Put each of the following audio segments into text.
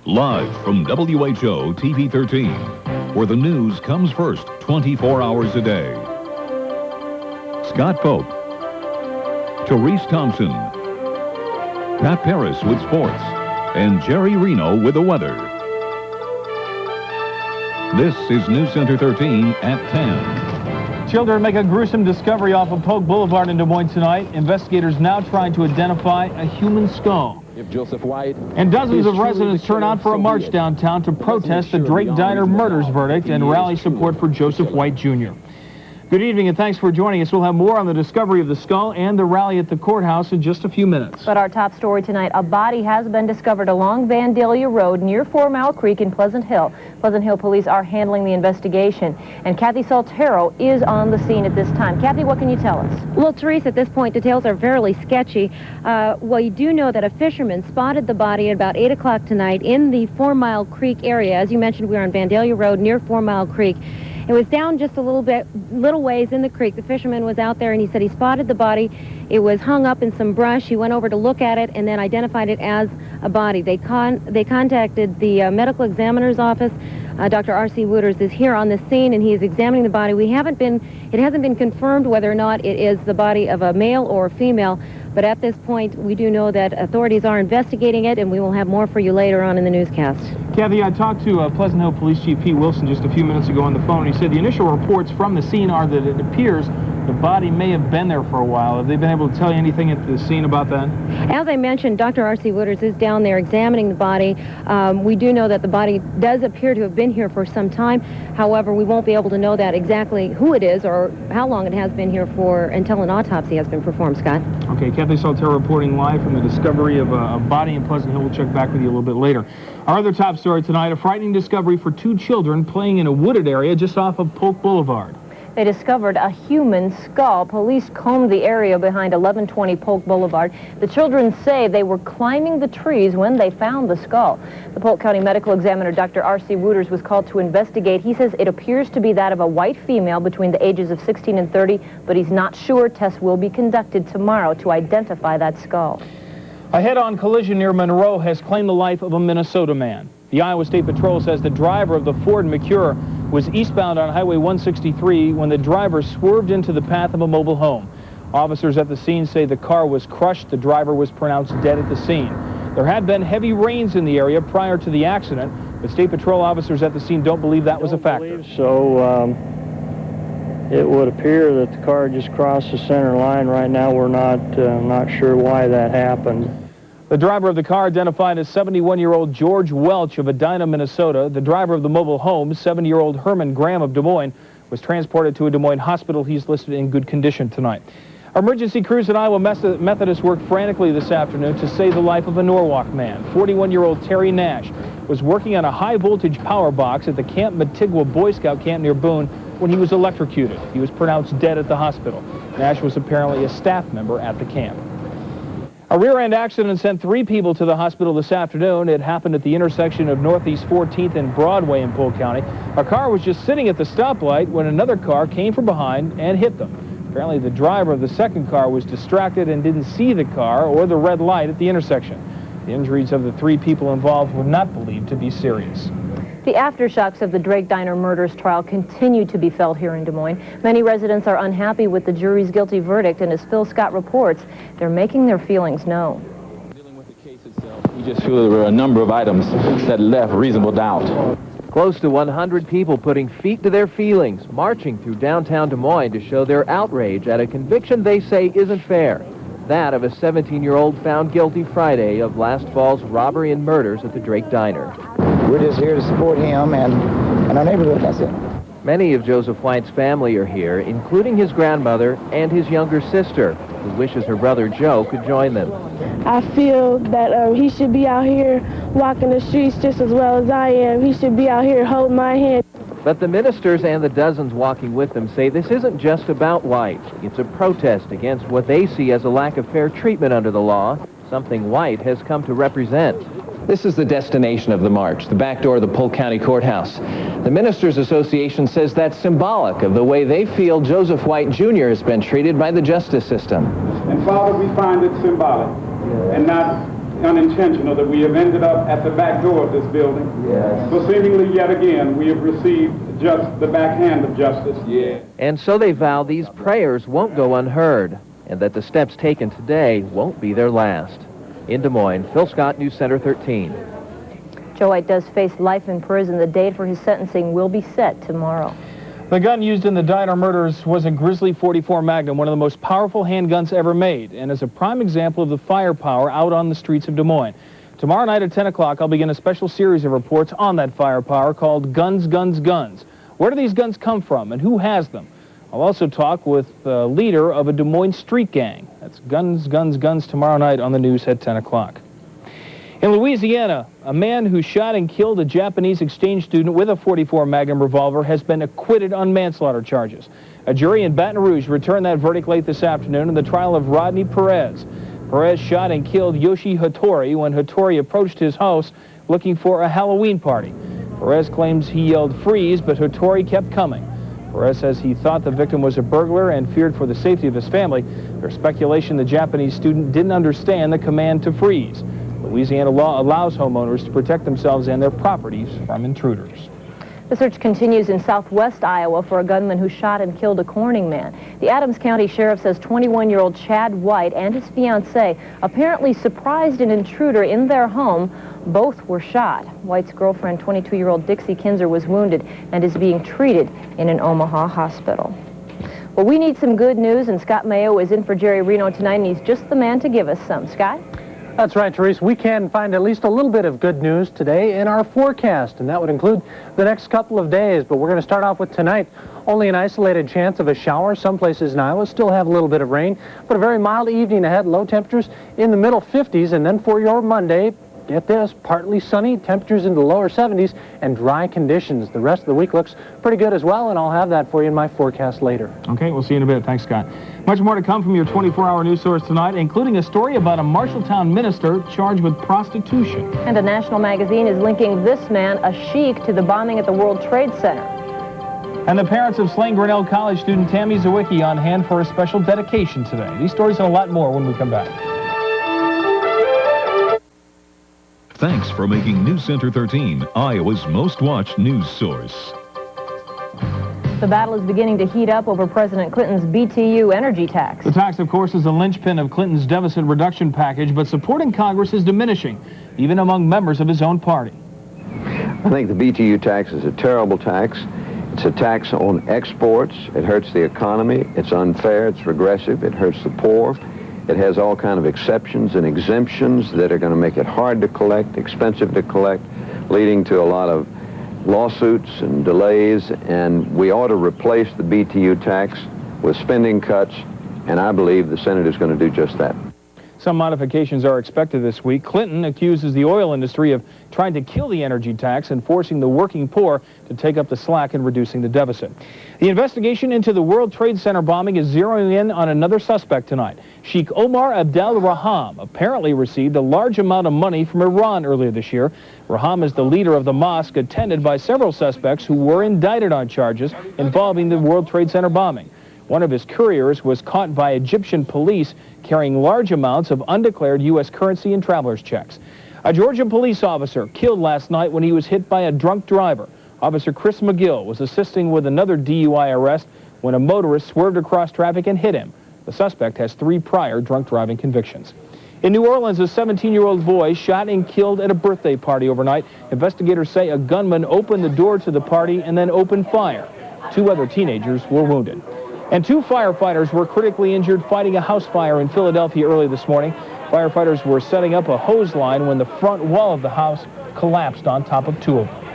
Live from WHO TV 13, where the news comes first 24 hours a day. Scott Pope, Therese Thompson, Pat Paris with sports, and Jerry Reno with the weather. This is Newscenter 13 at 10. Children make a gruesome discovery off of Polk Boulevard in Des Moines tonight. Investigators now trying to identify a human skull. If Joseph White and dozens of residents turn out for a march downtown to protest the Drake Diner murders verdict and rally support for Joseph White Jr. Good evening and thanks for joining us. We'll have more on the discovery of the skull and the rally at the courthouse in just a few minutes. But our top story tonight, a body has been discovered along Vandalia Road near 4 Mile Creek in Pleasant Hill. Pleasant Hill police are handling the investigation. And Kathy Saltero is on the scene at this time. Kathy, what can you tell us? Well, Therese, at this point, details are fairly sketchy. Well, you do know that a fisherman spotted the body at about 8 o'clock tonight in the 4 Mile Creek area. As you mentioned, we are on Vandalia Road near 4 Mile Creek. It was down just a little ways in the creek. The fisherman was out there and he said he spotted the body. It was hung up in some brush. He went over to look at it and then identified it as a body. They contacted the medical examiner's office. Dr. R.C. Wooters is here on the scene and he is examining the body. It hasn't been confirmed whether or not it is the body of a male or a female, but at this point we do know that authorities are investigating it and we will have more for you later on in the newscast. Kathy, I talked to Pleasant Hill Police Chief Pete Wilson just a few minutes ago on the phone. He said the initial reports from the scene are that it appears the body may have been there for a while. Have they been able to tell you anything at the scene about that? As I mentioned, Dr. R.C. Wooters is down there examining the body. We do know that the body does appear to have been here for some time. However, we won't be able to know that exactly who it is or how long it has been here for until an autopsy has been performed, Scott. Okay, Kathy Saltero reporting live from the discovery of a body in Pleasant Hill. We'll check back with you a little bit later. Our other top story tonight, a frightening discovery for 2 children playing in a wooded area just off of Polk Boulevard. They discovered a human skull. Police combed the area behind 1120 Polk Boulevard. The children say they were climbing the trees when they found the skull. The Polk County Medical Examiner, Dr. R.C. Wooters, was called to investigate. He says it appears to be that of a white female between the ages of 16 and 30, but he's not sure. Tests will be conducted tomorrow to identify that skull. A head-on collision near Monroe has claimed the life of a Minnesota man. The Iowa State Patrol says the driver of the Ford Mercure was eastbound on Highway 163 when the driver swerved into the path of a mobile home. Officers at the scene say the car was crushed. The driver was pronounced dead at the scene. There had been heavy rains in the area prior to the accident, but State Patrol officers at the scene don't believe that was a factor. So it would appear that the car just crossed the center line. Right now we're not sure why that happened. The driver of the car, identified as 71-year-old George Welch of Edina, Minnesota. The driver of the mobile home, 70-year-old Herman Graham of Des Moines, was transported to a Des Moines hospital. He's listed in good condition tonight. Emergency crews at Iowa Methodist worked frantically this afternoon to save the life of a Norwalk man. 41-year-old Terry Nash was working on a high-voltage power box at the Camp Matigua Boy Scout camp near Boone when he was electrocuted. He was pronounced dead at the hospital. Nash was apparently a staff member at the camp. A rear-end accident sent 3 people to the hospital this afternoon. It happened at the intersection of Northeast 14th and Broadway in Polk County. A car was just sitting at the stoplight when another car came from behind and hit them. Apparently, the driver of the second car was distracted and didn't see the car or the red light at the intersection. The injuries of the 3 people involved were not believed to be serious. The aftershocks of the Drake Diner murders trial continue to be felt here in Des Moines. Many residents are unhappy with the jury's guilty verdict, and as Phil Scott reports, they're making their feelings known. Dealing with the case itself, we just feel there were a number of items that left reasonable doubt. Close to 100 people putting feet to their feelings, marching through downtown Des Moines to show their outrage at a conviction they say isn't fair. That of a 17-year-old found guilty Friday of last fall's robbery and murders at the Drake Diner. We're just here to support him and our neighborhood, that's it. Many of Joseph White's family are here, including his grandmother and his younger sister, who wishes her brother Joe could join them. I feel that he should be out here walking the streets just as well as I am. He should be out here holding my hand. But the ministers and the dozens walking with them say this isn't just about White. It's a protest against what they see as a lack of fair treatment under the law, something White has come to represent. This is the destination of the march, the back door of the Polk County Courthouse. The Ministers Association says that's symbolic of the way they feel Joseph White Jr. has been treated by the justice system. And Father, we find it symbolic and not unintentional that we have ended up at the back door of this building. Yes. So seemingly yet again, we have received just the backhand of justice. Yeah. And so they vow these prayers won't go unheard, and that the steps taken today won't be their last. In Des Moines, Phil Scott, Newscenter 13. Joe White does face life in prison. The date for his sentencing will be set tomorrow. The gun used in the Diner murders was a Grizzly .44 Magnum, one of the most powerful handguns ever made, and is a prime example of the firepower out on the streets of Des Moines. Tomorrow night at 10 o'clock, I'll begin a special series of reports on that firepower called Guns, Guns, Guns. Where do these guns come from, and who has them? I'll also talk with the leader of a Des Moines street gang. That's Guns, Guns, Guns tomorrow night on the news at 10 o'clock. In Louisiana, a man who shot and killed a Japanese exchange student with a .44 Magnum revolver has been acquitted on manslaughter charges. A jury in Baton Rouge returned that verdict late this afternoon in the trial of Rodney Perez. Perez shot and killed Yoshi Hattori when Hattori approached his house looking for a Halloween party. Perez claims he yelled freeze, but Hattori kept coming. Perez says he thought the victim was a burglar and feared for the safety of his family. There's speculation the Japanese student didn't understand the command to freeze. Louisiana law allows homeowners to protect themselves and their properties from intruders. The search continues in southwest Iowa for a gunman who shot and killed a Corning man. The Adams County Sheriff says 21-year-old Chad White and his fiancée apparently surprised an intruder in their home. Both were shot. White's girlfriend, 22-year-old Dixie Kinzer, was wounded and is being treated in an Omaha hospital. Well, we need some good news, and Scott Mayo is in for Jerry Reno tonight, and he's just the man to give us some. Scott? That's right, Therese. We can find at least a little bit of good news today in our forecast, and that would include the next couple of days. But we're going to start off with tonight. Only an isolated chance of a shower. Some places in Iowa still have a little bit of rain, but a very mild evening ahead. Low temperatures in the middle 50s, and then for your Monday, get this, partly sunny, temperatures in the lower 70s, and dry conditions. The rest of the week looks pretty good as well, and I'll have that for you in my forecast later. Okay, we'll see you in a bit. Thanks, Scott. Much more to come from your 24-hour news source tonight, including a story about a Marshalltown minister charged with prostitution. And a national magazine is linking this man, a sheik, to the bombing at the World Trade Center. And the parents of slain Grinnell College student Tammy Sawicki on hand for a special dedication today. These stories and a lot more when we come back. Thanks for making Newscenter 13 Iowa's most watched news source. The battle is beginning to heat up over President Clinton's BTU energy tax. The tax, of course, is a linchpin of Clinton's deficit reduction package, but support in Congress is diminishing, even among members of his own party. I think the BTU tax is a terrible tax. It's a tax on exports. It hurts the economy. It's unfair. It's regressive. It hurts the poor. It has all kinds of exceptions and exemptions that are going to make it hard to collect, expensive to collect, leading to a lot of lawsuits and delays. And we ought to replace the BTU tax with spending cuts, and I believe the Senate is going to do just that. Some modifications are expected this week. Clinton accuses the oil industry of trying to kill the energy tax and forcing the working poor to take up the slack in reducing the deficit. The investigation into the World Trade Center bombing is zeroing in on another suspect tonight. Sheikh Omar Abdel Raham apparently received a large amount of money from Iran earlier this year. Raham is the leader of the mosque attended by several suspects who were indicted on charges involving the World Trade Center bombing. One of his couriers was caught by Egyptian police carrying large amounts of undeclared U.S. currency and traveler's checks. A Georgia police officer killed last night when he was hit by a drunk driver. Officer Chris McGill was assisting with another DUI arrest when a motorist swerved across traffic and hit him. The suspect has 3 prior drunk driving convictions. In New Orleans, a 17-year-old boy shot and killed at a birthday party overnight. Investigators say a gunman opened the door to the party and then opened fire. 2 other teenagers were wounded. And 2 firefighters were critically injured fighting a house fire in Philadelphia early this morning. Firefighters were setting up a hose line when the front wall of the house collapsed on top of 2 of them.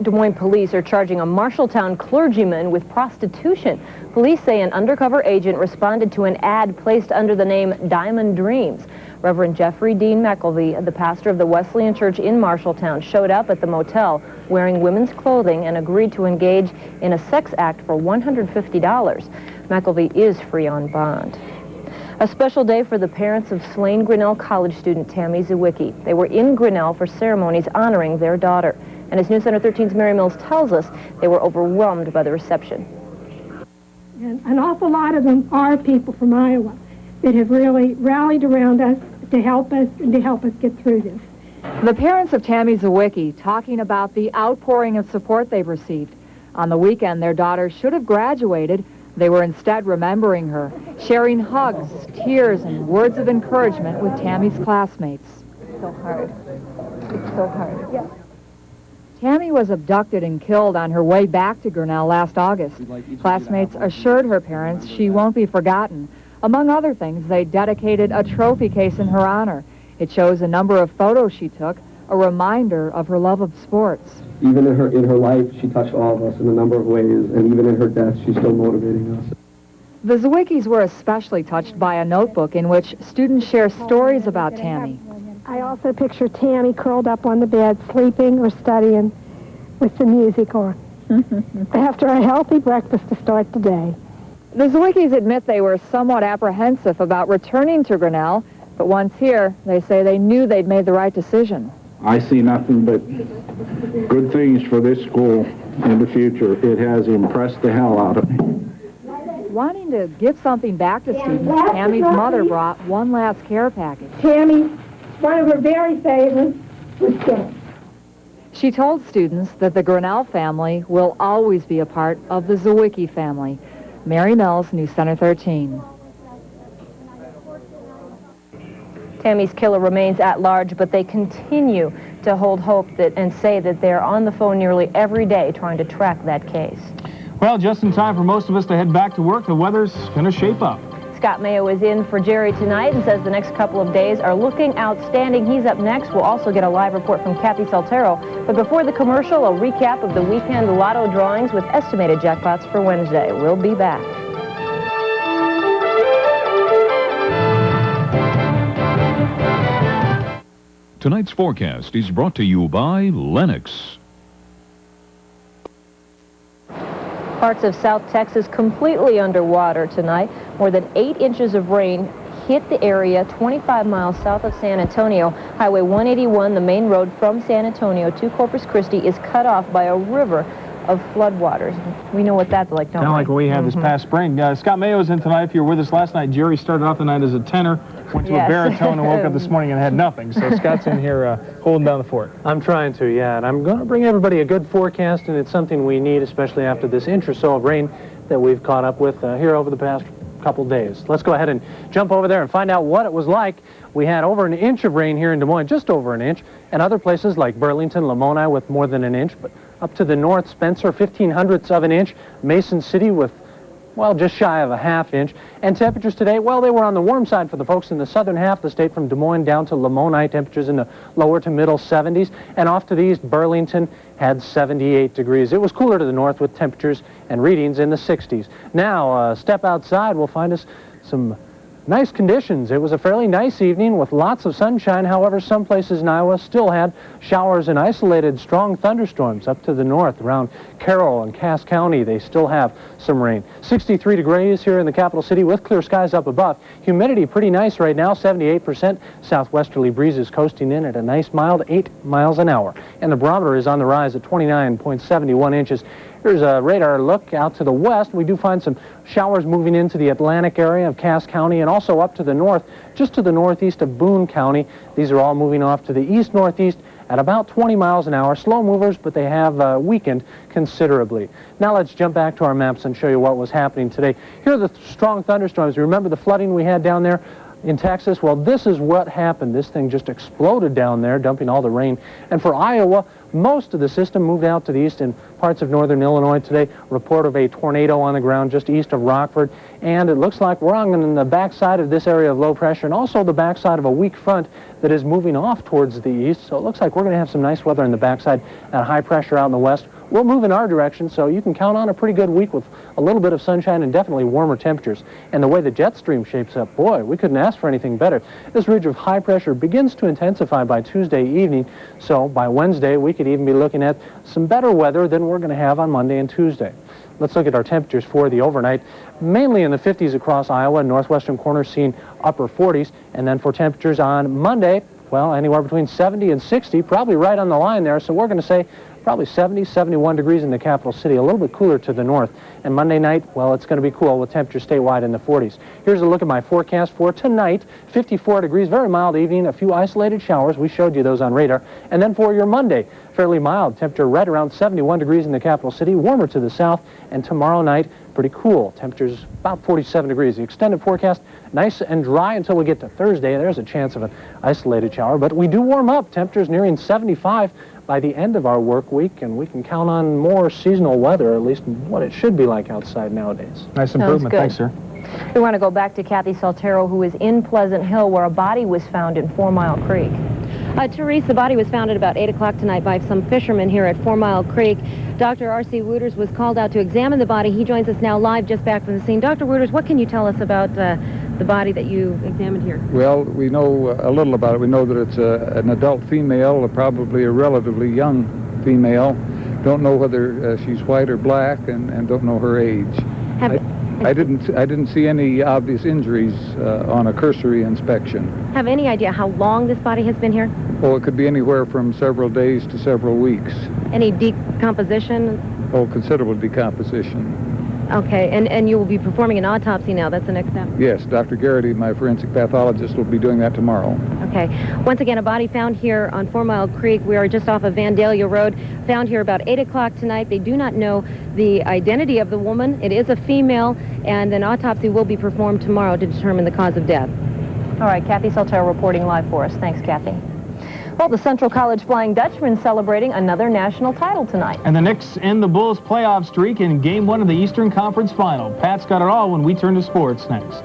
Des Moines police are charging a Marshalltown clergyman with prostitution. Police say an undercover agent responded to an ad placed under the name Diamond Dreams. Reverend Jeffrey Dean McElvey, the pastor of the Wesleyan Church in Marshalltown, showed up at the motel wearing women's clothing and agreed to engage in a sex act for $150. McElvey is free on bond. A special day for the parents of slain Grinnell College student Tammy Sawicki. They were in Grinnell for ceremonies honoring their daughter. And as Newscenter 13's Mary Mills tells us, they were overwhelmed by the reception. And an awful lot of them are people from Iowa. that have really rallied around us to help us and to help us get through this. The parents of Tammy Sawicki talking about the outpouring of support they've received. On the weekend, their daughter should have graduated. They were instead remembering her, sharing hugs, tears, and words of encouragement with Tammy's classmates. It's so hard. It's so hard. Yeah. Tammy was abducted and killed on her way back to Grinnell last August. Classmates assured her parents she won't be forgotten. Among other things, they dedicated a trophy case in her honor. It shows a number of photos she took, a reminder of her love of sports. Even in her life, she touched all of us in a number of ways, and even in her death, she's still motivating us. The Sawickis were especially touched by a notebook in which students share stories about Tammy. I also picture Tammy curled up on the bed, sleeping or studying with the music on. After a healthy breakfast to start the day. The Sawickis admit they were somewhat apprehensive about returning to Grinnell, but once here, they say they knew they'd made the right decision. I see nothing but good things for this school in the future. It has impressed the hell out of me. Wanting to give something back to students, Tammy's mother brought one last care package. Tammy, one of her very favorites, was dead. She told students that the Grinnell family will always be a part of the Sawicki family. Mary Mills, Newscenter 13. Tammy's killer remains at large, but they continue to hold hope that and say that they're on the phone nearly every day trying to track that case. Well, just in time for most of us to head back to work, the weather's going to shape up. Scott Mayo is in for Jerry tonight and says the next couple of days are looking outstanding. He's up next. We'll also get a live report from Kathy Saltero. But before the commercial, a recap of the weekend lotto drawings with estimated jackpots for Wednesday. We'll be back. Tonight's forecast is brought to you by Lennox. Parts of South Texas completely underwater tonight. More than 8 inches of rain hit the area 25 miles south of San Antonio. Highway 181, the main road from San Antonio to Corpus Christi, is cut off by a river of floodwaters. We know what that's like, don't we? Kind of like what we had this past spring. Scott Mayo is in tonight. If you were with us last night, Jerry started off the night as a tenor, went to a baritone, and woke up this morning and had nothing. So Scott's in here holding down the fort. I'm trying to, yeah, and I'm going to bring everybody a good forecast, and it's something we need, especially after this inch or so of rain that we've caught up with here over the past couple days. Let's go ahead and jump over there and find out what it was like. We had over an inch of rain here in Des Moines, just over an inch, and other places like Burlington, Lamoni with more than an inch, but up to the north, Spencer, 0.15 of an inch, Mason City with, well, just shy of a ½ inch. And temperatures today, well, they were on the warm side for the folks in the southern half of the state, from Des Moines down to Lamoni, temperatures in the lower to middle 70s. And off to the east, Burlington had 78 degrees. It was cooler to the north with temperatures and readings in the 60s. Now, step outside, we'll find us some nice conditions. It was a fairly nice evening with lots of sunshine. However, some places in Iowa still had showers and isolated strong thunderstorms. Up to the north around Carroll and Cass County, they still have some rain. 63 degrees here in the capital city with clear skies up above. Humidity pretty nice right now, 78%. Southwesterly breezes coasting in at a nice mild 8 miles an hour. And the barometer is on the rise at 29.71 inches. Here's a radar look out to the west. We do find some showers moving into the Atlantic area of Cass County and also up to the north, just to the northeast of Boone County. These are all moving off to the east-northeast at about 20 miles an hour. Slow movers, but they have weakened considerably. Now let's jump back to our maps and show you what was happening today. Here are the strong thunderstorms. Remember the flooding we had down there in Texas? Well, this is what happened. This thing just exploded down there, dumping all the rain. And for Iowa, most of the system moved out to the east in parts of northern Illinois today. Report of a tornado on the ground just east of Rockford. And it looks like we're on the backside of this area of low pressure and also the backside of a weak front that is moving off towards the east. So it looks like we're going to have some nice weather in the backside. That high pressure out in the west will move in our direction, so you can count on a pretty good week with a little bit of sunshine and definitely warmer temperatures. And the way the jet stream shapes up, boy, we couldn't ask for anything better. This ridge of high pressure begins to intensify by Tuesday evening, so by Wednesday we could even be looking at some better weather than we're going to have on Monday and Tuesday. Let's look at our temperatures for the overnight. Mainly in the 50s across Iowa, northwestern corners seeing upper 40s. And then for temperatures on Monday, well, anywhere between 70 and 60, probably right on the line there. So we're going to say probably 70, 71 degrees in the capital city, a little bit cooler to the north. And Monday night, well, it's going to be cool with temperatures statewide in the 40s. Here's a look at my forecast for tonight. 54 degrees, very mild evening, a few isolated showers. We showed you those on radar. And then for your Monday, fairly mild temperature right around 71 degrees in the capital city, warmer to the south. And tomorrow night, pretty cool. Temperatures about 47 degrees. The extended forecast, nice and dry until we get to Thursday. There's a chance of an isolated shower, but we do warm up. Temperatures nearing 75 by the end of our work week, and we can count on more seasonal weather, at least what it should be like outside nowadays. Nice improvement. Thanks, sir. We want to go back to Kathy Saltero, who is in Pleasant Hill, where a body was found in 4 Mile Creek. Therese, the body was found at about 8 o'clock tonight by some fishermen here at 4 Mile Creek. Dr. R.C. Wooters was called out to examine the body. He joins us now live just back from the scene. Dr. Wooters, what can you tell us about the body that you examined here? Well, we know a little about it. We know that it's an adult female, probably a relatively young female. Don't know whether she's white or black, and don't know her age. I didn't see any obvious injuries on a cursory inspection. Have any idea how long this body has been here? Oh, it could be anywhere from several days to several weeks. Any decomposition? Oh, considerable decomposition. Okay, and you will be performing an autopsy now. That's the next step? Yes, Dr. Garrity, my forensic pathologist, will be doing that tomorrow. Okay. Once again, a body found here on 4 Mile Creek. We are just off of Vandalia Road. Found here about 8 o'clock tonight. They do not know the identity of the woman. It is a female, and an autopsy will be performed tomorrow to determine the cause of death. All right, Kathy Saltero reporting live for us. Thanks, Kathy. Well, the Central College Flying Dutchman celebrating another national title tonight. And the Knicks end the Bulls' playoff streak in Game 1 of the Eastern Conference Final. Pat's got it all when we turn to sports next.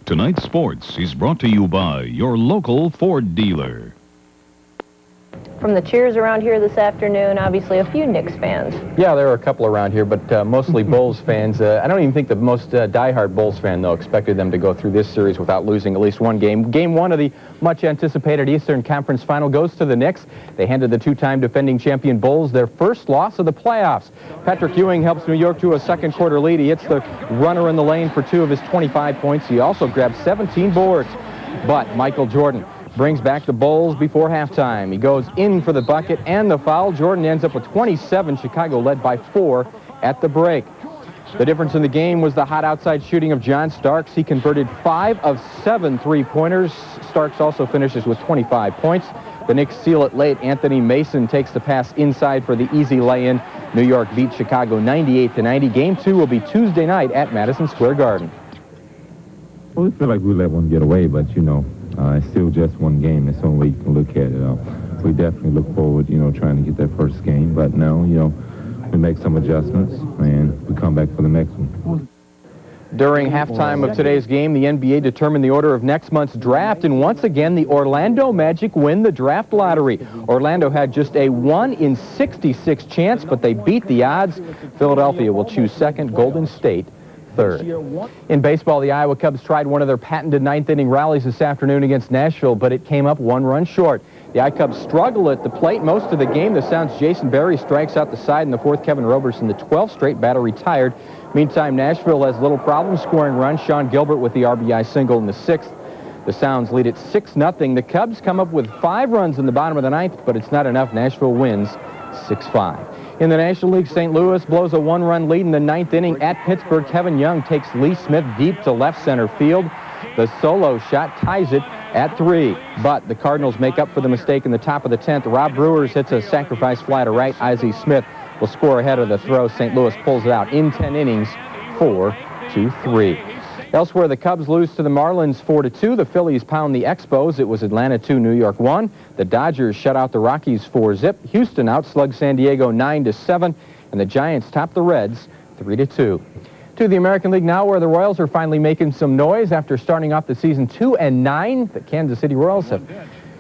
Tonight's sports is brought to you by your local Ford dealer. From the cheers around here this afternoon, obviously a few Knicks fans. Yeah, there are a couple around here, but mostly Bulls fans. I don't even think the most diehard Bulls fan, though, expected them to go through this series without losing at least one game. Game 1 of the much-anticipated Eastern Conference Final goes to the Knicks. They handed the two-time defending champion Bulls their first loss of the playoffs. Patrick Ewing helps New York to a second-quarter lead. He hits the runner in the lane for 2 of his 25 points. He also grabbed 17 boards. But Michael Jordan brings back the Bulls before halftime. He goes in for the bucket and the foul. Jordan ends up with 27. Chicago led by 4 at the break. The difference in the game was the hot outside shooting of John Starks. He converted 5 of 7 three-pointers. Starks also finishes with 25 points. The Knicks seal it late. Anthony Mason takes the pass inside for the easy lay-in. New York beats Chicago 98-90. Game 2 will be Tuesday night at Madison Square Garden. Well, we feel like we let one get away, but, you know, it's still just one game. That's the only way you can look at it. We definitely look forward, you know, trying to get that first game. But now, you know, we make some adjustments, and we come back for the next one. During halftime of today's game, the NBA determined the order of next month's draft, and once again, the Orlando Magic win the draft lottery. Orlando had just a 1 in 66 chance, but they beat the odds. Philadelphia will choose second, Golden State third. In baseball, the Iowa Cubs tried one of their patented ninth-inning rallies this afternoon against Nashville, but it came up 1 run short. The I-Cubs struggle at the plate most of the game. The Sounds' Jason Berry strikes out the side in the 4th. Kevin Roberson, the 12th straight batter, retired. Meantime, Nashville has little problem scoring runs. Sean Gilbert with the RBI single in the 6th. The Sounds lead at 6-0. The Cubs come up with 5 runs in the bottom of the 9th, but it's not enough. Nashville wins 6-5. In the National League, St. Louis blows a 1-run lead in the 9th inning at Pittsburgh. Kevin Young takes Lee Smith deep to left center field. The solo shot ties it at 3. But the Cardinals make up for the mistake in the top of the 10th. Rob Brewers hits a sacrifice fly to right. Ozzie Smith will score ahead of the throw. St. Louis pulls it out in 10 innings, 4-3. Elsewhere, the Cubs lose to the Marlins 4-2. The Phillies pound the Expos. It was Atlanta 2, New York 1. The Dodgers shut out the Rockies 4-0. Houston outslugged San Diego 9-7. And the Giants topped the Reds 3-2. To the American League now, where the Royals are finally making some noise after starting off the season 2-9. The Kansas City Royals have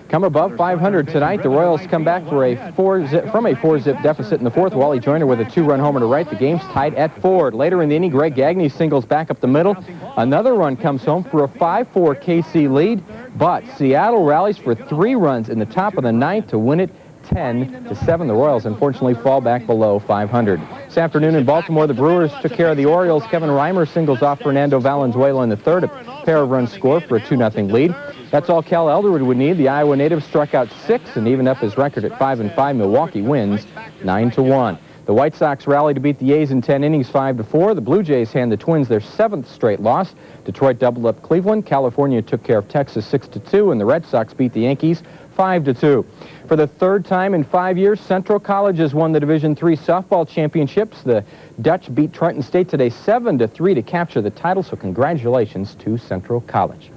come above 500 tonight. The Royals come back for from a 4-zip deficit in the 4th. Wally Joyner with a 2-run homer to right. The game's tied at 4. Later in the inning, Greg Gagne singles back up the middle. Another run comes home for a 5-4 KC lead, but Seattle rallies for 3 runs in the top of the 9th to win it 10-7. The Royals, unfortunately, fall back below 500. This afternoon in Baltimore, the Brewers took care of the Orioles. Kevin Reimer singles off Fernando Valenzuela in the third. A pair of runs scored for a 2-0 lead. That's all Cal Elderwood would need. The Iowa native struck out 6 and evened up his record at 5-5. Milwaukee wins 9-1. The White Sox rallied to beat the A's in 10 innings, 5-4. The Blue Jays hand the Twins their 7th straight loss. Detroit doubled up Cleveland. California took care of Texas 6-2, and the Red Sox beat the Yankees 5-2. For the third time in 5 years, Central College has won the Division III softball championships. The Dutch beat Trenton State today 7-3 to capture the title, so congratulations to Central College.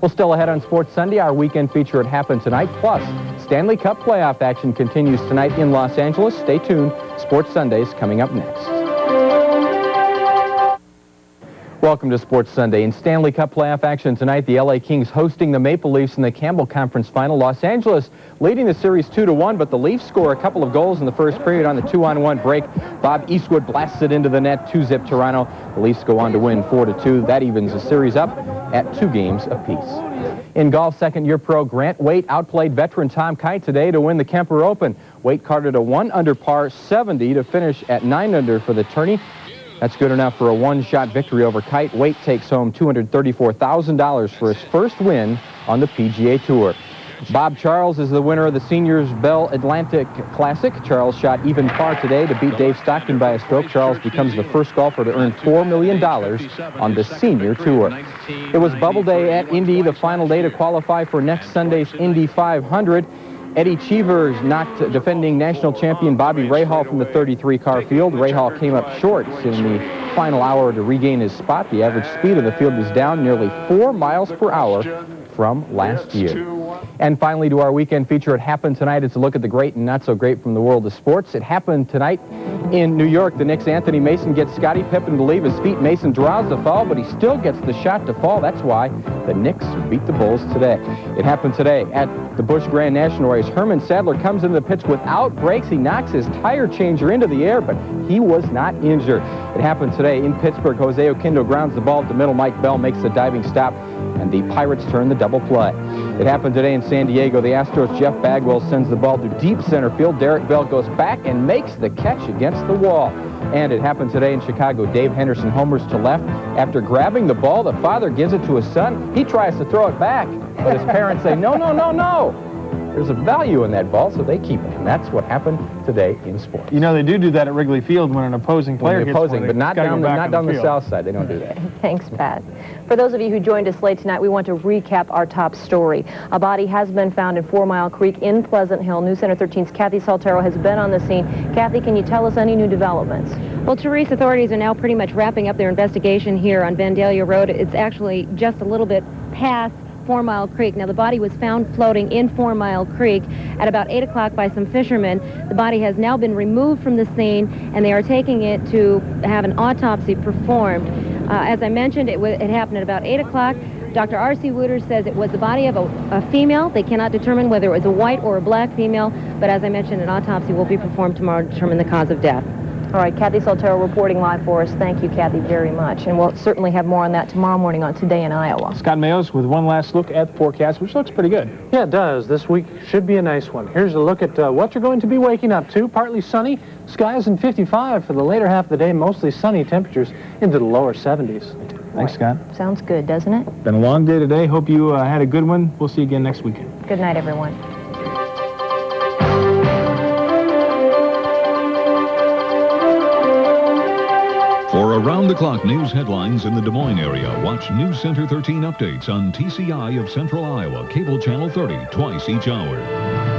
Well, still ahead on Sports Sunday, our weekend feature at Happen Tonight. Plus, Stanley Cup playoff action continues tonight in Los Angeles. Stay tuned. Sports Sundays coming up next. Welcome to Sports Sunday. In Stanley Cup playoff action tonight, the LA Kings hosting the Maple Leafs in the Campbell Conference Final. Los Angeles leading the series 2-1, but the Leafs score a couple of goals in the first period on the 2-on-1 break. Bob Eastwood blasts it into the net, 2-zip Toronto. The Leafs go on to win 4-2. That evens the series up at 2 games apiece. In golf, second-year pro Grant Waite outplayed veteran Tom Kite today to win the Kemper Open. Waite carded a 1-under par 70 to finish at 9-under for the tourney. That's good enough for a one-shot victory over Kite. Waite takes home $234,000 for his first win on the PGA Tour. Bob Charles is the winner of the Seniors Bell Atlantic Classic. Charles shot even par today to beat Dave Stockton by a stroke. Charles becomes the first golfer to earn $4 million on the Senior Tour. It was Bubble Day at Indy, the final day to qualify for next Sunday's Indy 500. Eddie Cheevers knocked defending national champion Bobby Rahal from the 33-car field. Rahal came up short in the final hour to regain his spot. The average speed of the field was down nearly 4 miles per hour from last year. And finally, to our weekend feature, It Happened Tonight. It's a look at the great and not so great from the world of sports. It happened tonight in New York. The Knicks' Anthony Mason gets Scottie Pippen to leave his feet. Mason draws the foul, but he still gets the shot to fall. That's why the Knicks beat the Bulls today. It happened today at the Busch Grand National Race. Herman Sadler comes into the pits without brakes. He knocks his tire changer into the air, but he was not injured. It happened today in Pittsburgh. Jose Oquendo grounds the ball at the middle. Mike Bell makes the diving stop, and the Pirates turn the double play. It happened today in San Diego. The Astros' Jeff Bagwell sends the ball to deep center field. Derek Bell goes back and makes the catch against the wall. And it happened today in Chicago. Dave Henderson homers to left. After grabbing the ball, the father gives it to his son. He tries to throw it back, but his parents say, no, no, no, no. There's a value in that ball, so they keep it. And that's what happened today in sports. You know, they do that at Wrigley Field when an opposing player gets one. But not down the south side. They don't do that. Thanks, Pat. For those of you who joined us late tonight, we want to recap our top story. A body has been found in 4 Mile Creek in Pleasant Hill. Newscenter 13's Kathy Saltero has been on the scene. Kathy, can you tell us any new developments? Well, Therese, authorities are now pretty much wrapping up their investigation here on Vandalia Road. It's actually just a little bit past 4 Mile Creek. Now, the body was found floating in 4 Mile Creek at about 8 o'clock by some fishermen. The body has now been removed from the scene, and they are taking it to have an autopsy performed. As I mentioned, it happened at about 8 o'clock. Dr. R.C. Wooters says it was the body of a female. They cannot determine whether it was a white or a black female, but as I mentioned, an autopsy will be performed tomorrow to determine the cause of death. All right, Kathy Saltero reporting live for us. Thank you, Kathy, very much. And we'll certainly have more on that tomorrow morning on Today in Iowa. Scott Mayos with one last look at the forecast, which looks pretty good. Yeah, it does. This week should be a nice one. Here's a look at what you're going to be waking up to. Partly sunny, skies in 55 for the later half of the day. Mostly sunny, temperatures into the lower 70s. Thanks, Scott. Sounds good, doesn't it? Been a long day today. Hope you had a good one. We'll see you again next weekend. Good night, everyone. For around-the-clock news headlines in the Des Moines area, watch Newscenter 13 updates on TCI of Central Iowa, Cable Channel 30, twice each hour.